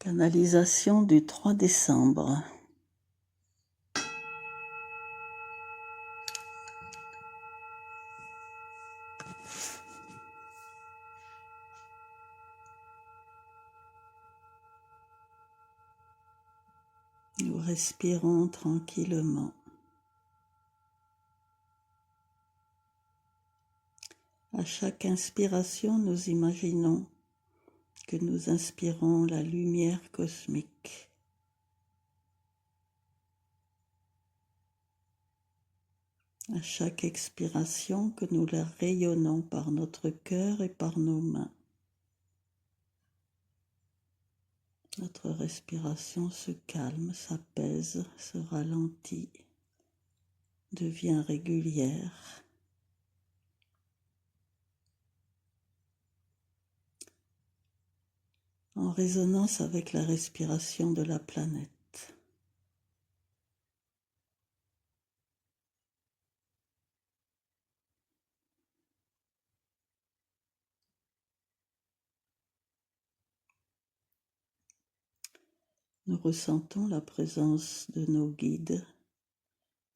Canalisation du 3 décembre. Nous respirons tranquillement. À chaque inspiration, nous imaginons que nous inspirons la lumière cosmique. À chaque expiration, que nous la rayonnons par notre cœur et par nos mains. Notre respiration se calme, s'apaise, se ralentit, devient régulière. En résonance avec la respiration de la planète. Nous ressentons la présence de nos guides,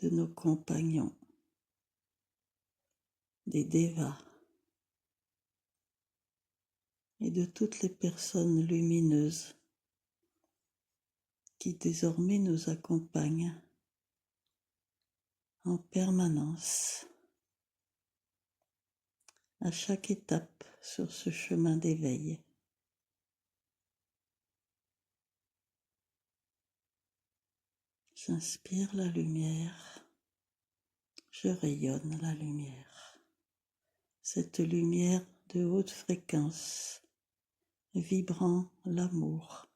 de nos compagnons, des dévas et de toutes les personnes lumineuses qui désormais nous accompagnent en permanence à chaque étape sur ce chemin d'éveil. J'inspire la lumière, je rayonne la lumière. Cette lumière de haute fréquence, vibrant l'amour,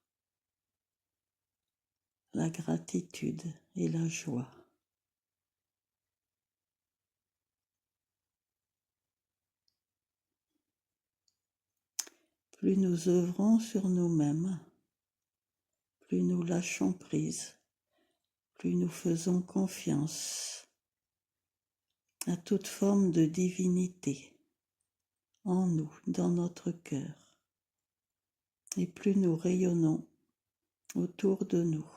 la gratitude et la joie. Plus nous œuvrons sur nous-mêmes, plus nous lâchons prise, plus nous faisons confiance à toute forme de divinité en nous, dans notre cœur, et plus nous rayonnons autour de nous,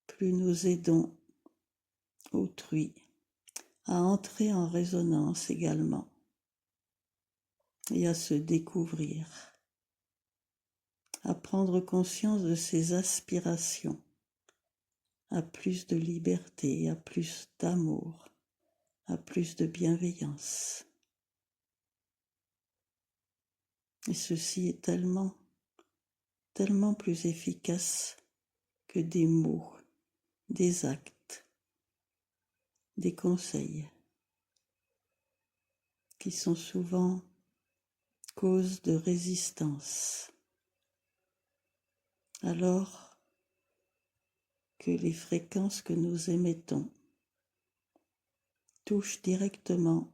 plus nous aidons autrui à entrer en résonance également et à se découvrir, à prendre conscience de ses aspirations à plus de liberté, à plus d'amour, à plus de bienveillance. Et ceci est tellement plus efficace que des mots, des actes, des conseils, qui sont souvent cause de résistance. Alors que les fréquences que nous émettons touchent directement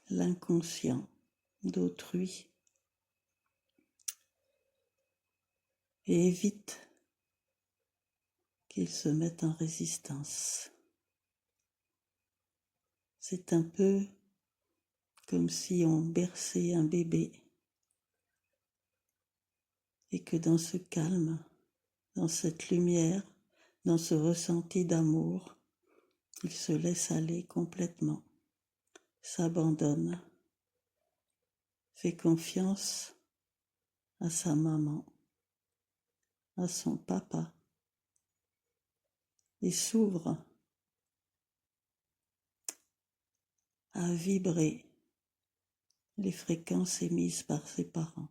l'inconscient d'autrui et évitent qu'il se mette en résistance. C'est un peu comme si on berçait un bébé et que dans ce calme, dans cette lumière, dans ce ressenti d'amour, il se laisse aller complètement, s'abandonne, fait confiance à sa maman, à son papa, et s'ouvre à vibrer les fréquences émises par ses parents.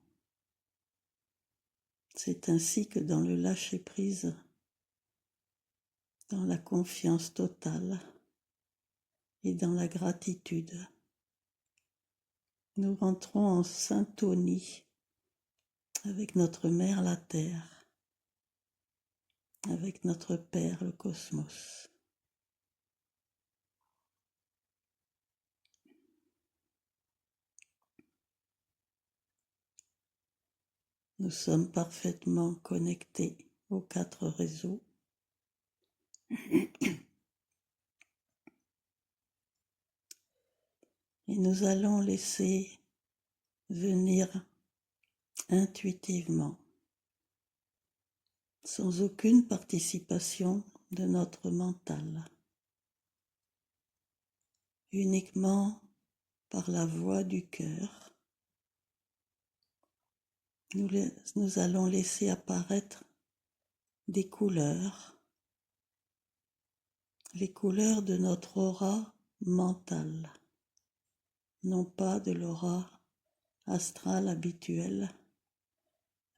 C'est ainsi que dans le lâcher-prise, dans la confiance totale et dans la gratitude, nous rentrons en syntonie avec notre mère la Terre, avec notre Père le Cosmos. Nous sommes parfaitement connectés aux 4 réseaux. Et nous allons laisser venir intuitivement, sans aucune participation de notre mental, uniquement par la voix du cœur. Nous allons laisser apparaître des couleurs, les couleurs de notre aura mentale, non pas de l'aura astrale habituelle,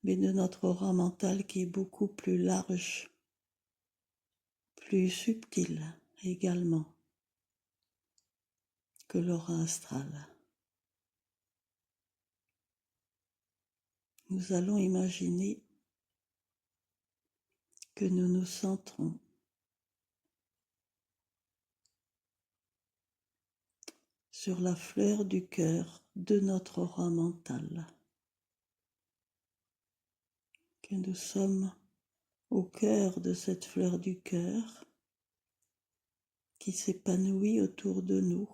mais de notre aura mentale qui est beaucoup plus large, plus subtile également que l'aura astrale. Nous allons imaginer que nous nous centrons sur la fleur du cœur de notre aura mentale, que nous sommes au cœur de cette fleur du cœur qui s'épanouit autour de nous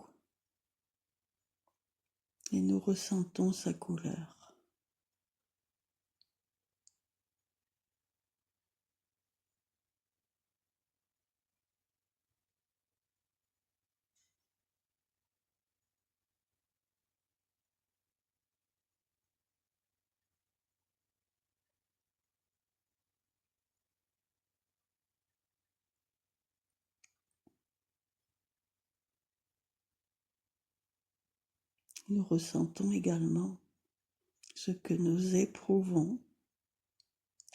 et nous ressentons sa couleur. Nous ressentons également ce que nous éprouvons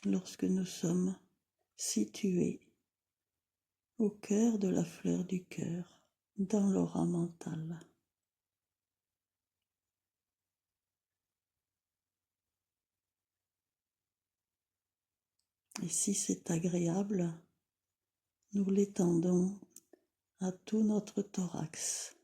lorsque nous sommes situés au cœur de la fleur du cœur, dans l'aura mentale. Et si c'est agréable, nous l'étendons à tout notre thorax.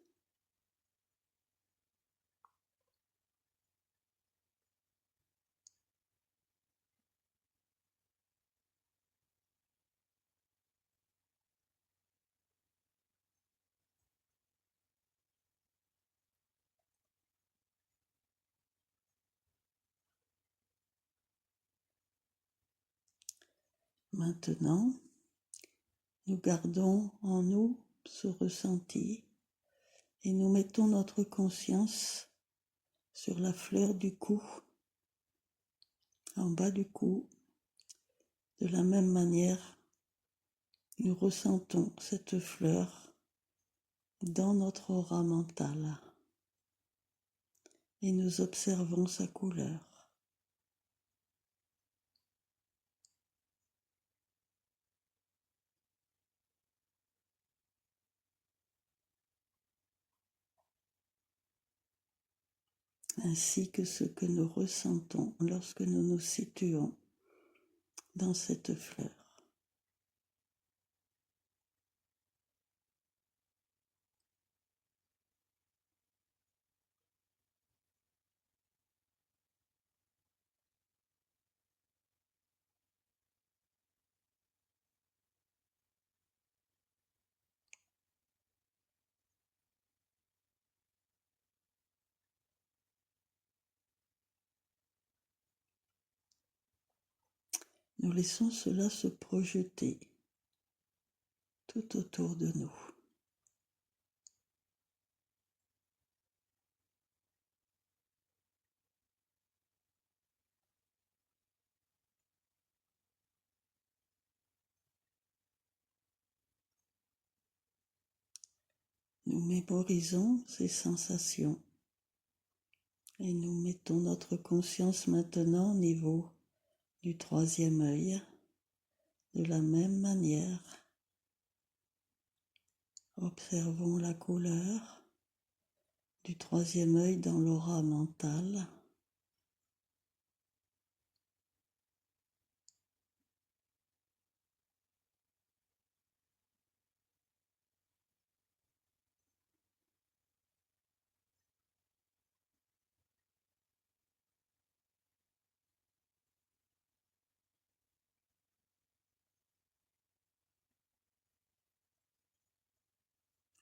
Maintenant, nous gardons en nous ce ressenti et nous mettons notre conscience sur la fleur du cou, en bas du cou. De la même manière, nous ressentons cette fleur dans notre aura mentale et nous observons sa couleur. Ainsi que ce que nous ressentons lorsque nous nous situons dans cette fleur. Nous laissons cela se projeter tout autour de nous. Nous mémorisons ces sensations et nous mettons notre conscience maintenant au niveau du troisième œil. De la même manière, observons la couleur du troisième œil dans l'aura mentale.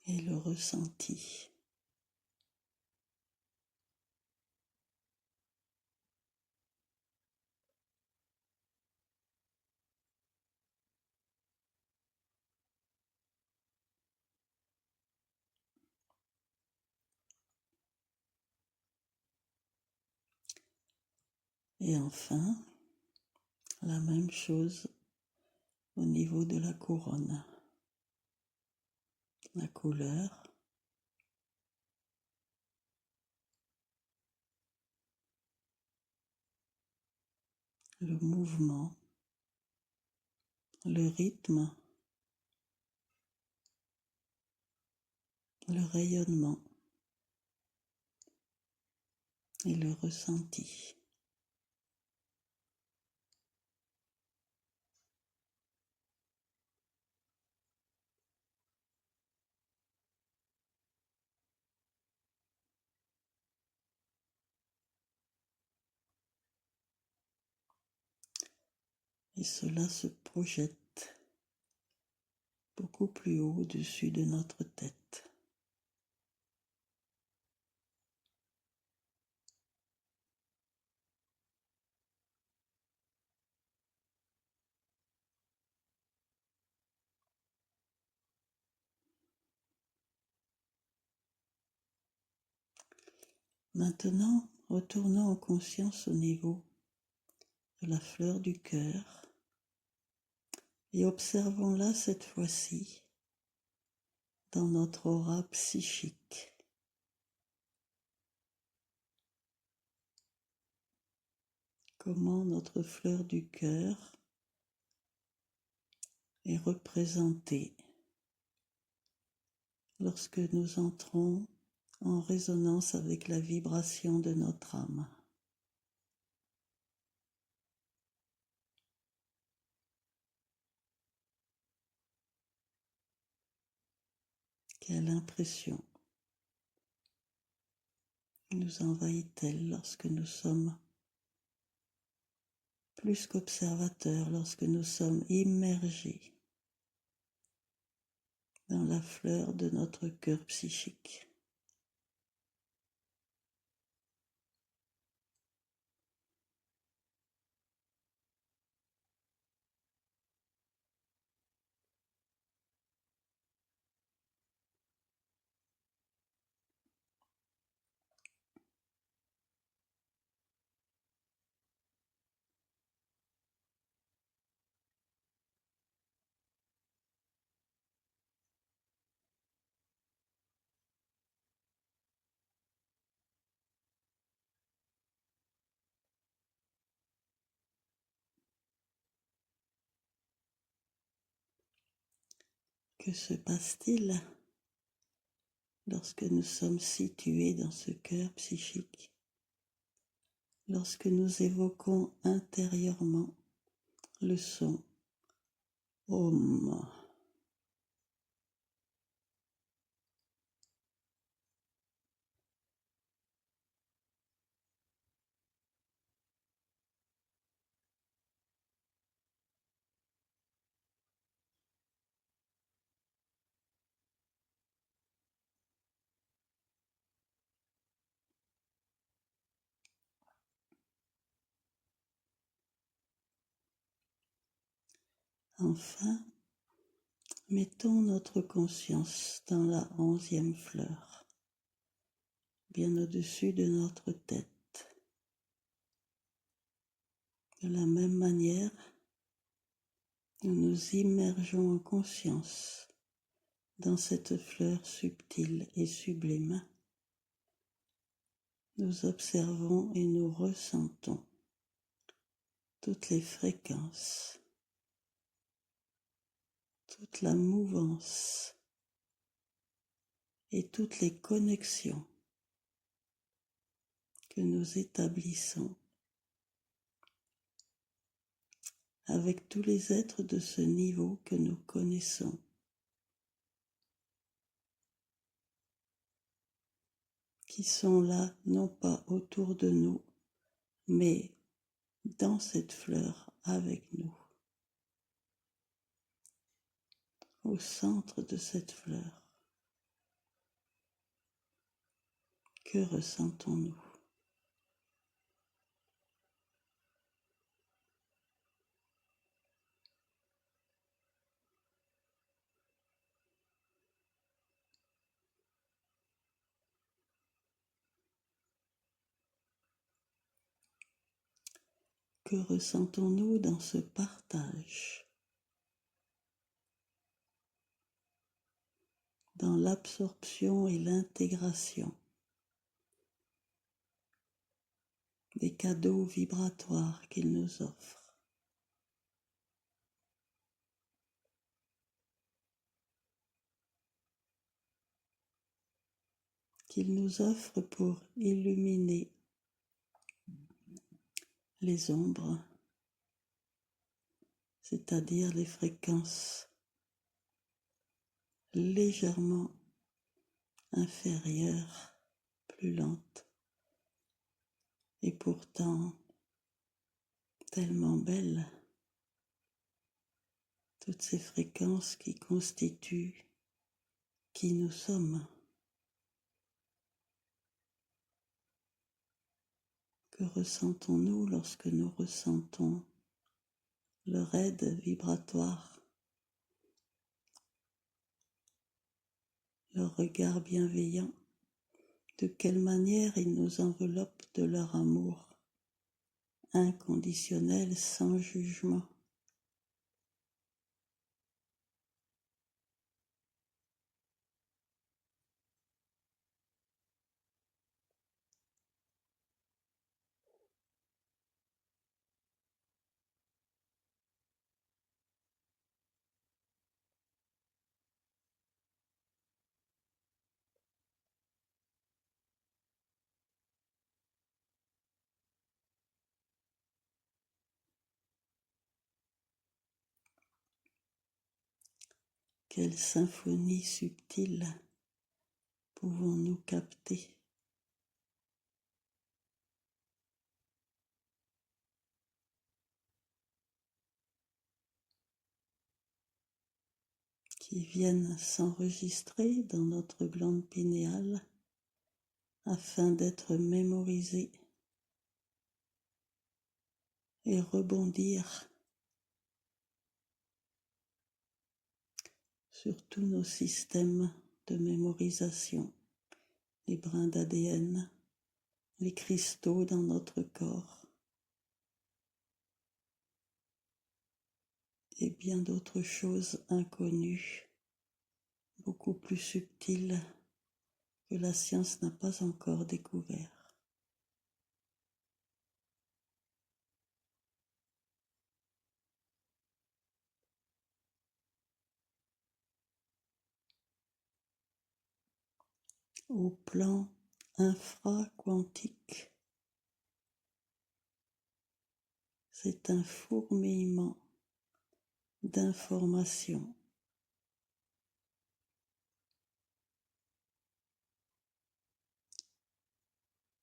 Et le ressenti. Et enfin, la même chose au niveau de la couronne. La couleur, le mouvement, le rythme, le rayonnement et le ressenti. Et cela se projette beaucoup plus haut au-dessus de notre tête. Maintenant, retournons en conscience au niveau de la fleur du cœur et observons-la cette fois-ci dans notre aura psychique. Comment notre fleur du cœur est représentée lorsque nous entrons en résonance avec la vibration de notre âme. Quelle impression nous envahit-elle lorsque nous sommes plus qu'observateurs, lorsque nous sommes immergés dans la fleur de notre cœur psychique? Que se passe-t-il lorsque nous sommes situés dans ce cœur psychique, lorsque nous évoquons intérieurement le son Om? Enfin, mettons notre conscience dans la 11e fleur, bien au-dessus de notre tête. De la même manière, nous nous immergeons en conscience dans cette fleur subtile et sublime. Nous observons et nous ressentons toutes les fréquences, toute la mouvance et toutes les connexions que nous établissons avec tous les êtres de ce niveau que nous connaissons, qui sont là non pas autour de nous, mais dans cette fleur avec nous, au centre de cette fleur. Que ressentons-nous? Que ressentons-nous dans ce partage, dans l'absorption et l'intégration des cadeaux vibratoires qu'il nous offre? Qu'il nous offre pour illuminer les ombres, c'est-à-dire les fréquences légèrement inférieures, plus lentes, et pourtant tellement belles, toutes ces fréquences qui constituent qui nous sommes. Que ressentons-nous lorsque nous ressentons leur aide vibratoire, leur regard bienveillant? De quelle manière ils nous enveloppent de leur amour inconditionnel, sans jugement? Quelle symphonie subtile pouvons-nous capter? Qui viennent s'enregistrer dans notre glande pinéale afin d'être mémorisés et rebondir sur tous nos systèmes de mémorisation, les brins d'ADN, les cristaux dans notre corps et bien d'autres choses inconnues, beaucoup plus subtiles que la science n'a pas encore découvert. Au plan infraquantique, c'est un fourmillement d'informations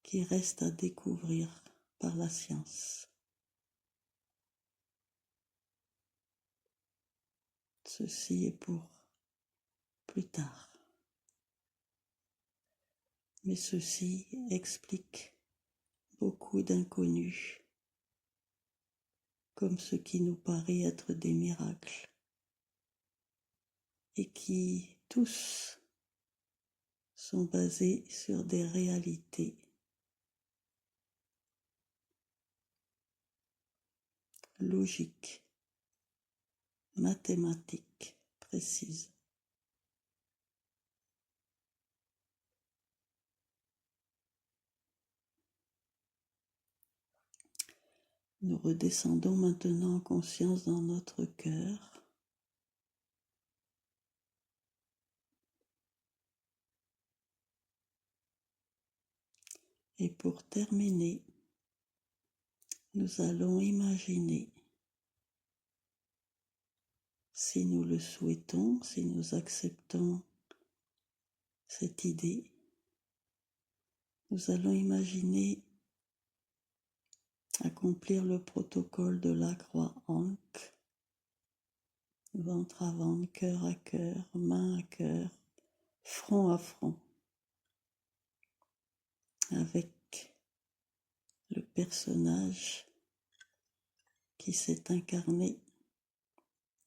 qui reste à découvrir par la science. Ceci est pour plus tard. Mais ceci explique beaucoup d'inconnus, comme ce qui nous paraît être des miracles, et qui tous sont basés sur des réalités logiques, mathématiques précises. Nous redescendons maintenant en conscience dans notre cœur. Et pour terminer, nous allons imaginer, si nous le souhaitons, si nous acceptons cette idée, nous allons imaginer accomplir le protocole de la croix Ankh, ventre à ventre, cœur à cœur, main à cœur, front à front, avec le personnage qui s'est incarné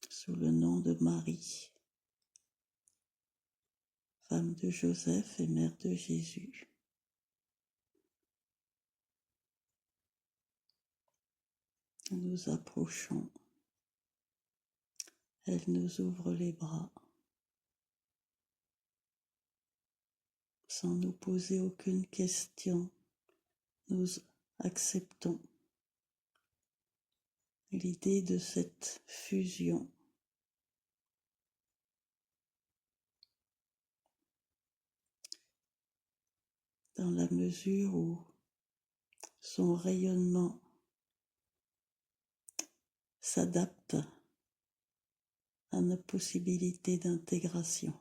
sous le nom de Marie, femme de Joseph et mère de Jésus. nous approchons. Elle nous ouvre les bras sans nous poser aucune question. Nous acceptons l'idée de cette fusion. Dans la mesure où son rayonnement s'adapte à nos possibilités d'intégration.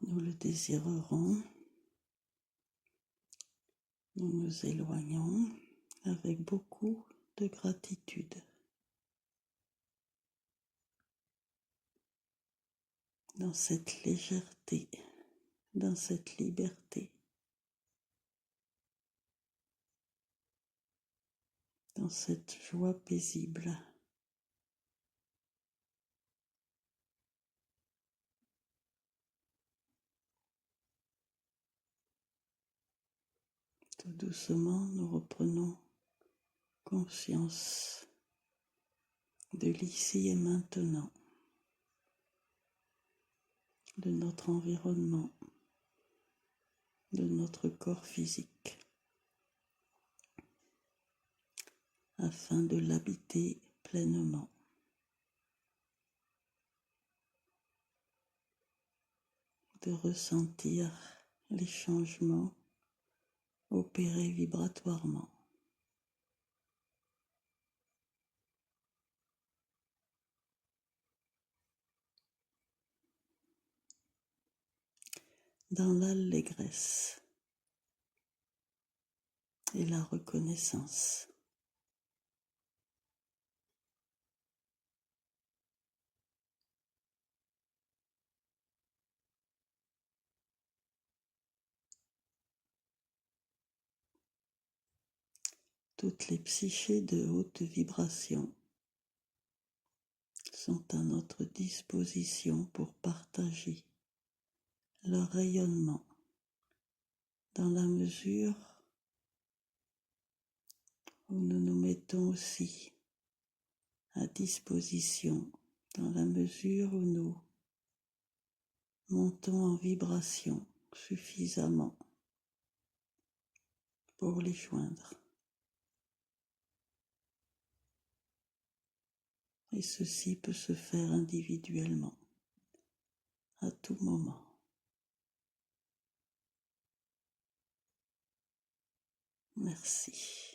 Nous le désirerons, nous nous éloignons avec beaucoup de gratitude. Dans cette légèreté, dans cette liberté, dans cette joie paisible. Tout doucement, nous reprenons conscience de l'ici et maintenant, de notre environnement, de notre corps physique, afin de l'habiter pleinement. De ressentir les changements opérés vibratoirement. Dans l'allégresse et la reconnaissance. Toutes les psychés de haute vibration sont à notre disposition pour partager leur rayonnement dans la mesure où nous nous mettons aussi à disposition, dans la mesure où nous montons en vibration suffisamment pour les joindre. Et ceci peut se faire individuellement, à tout moment. Merci.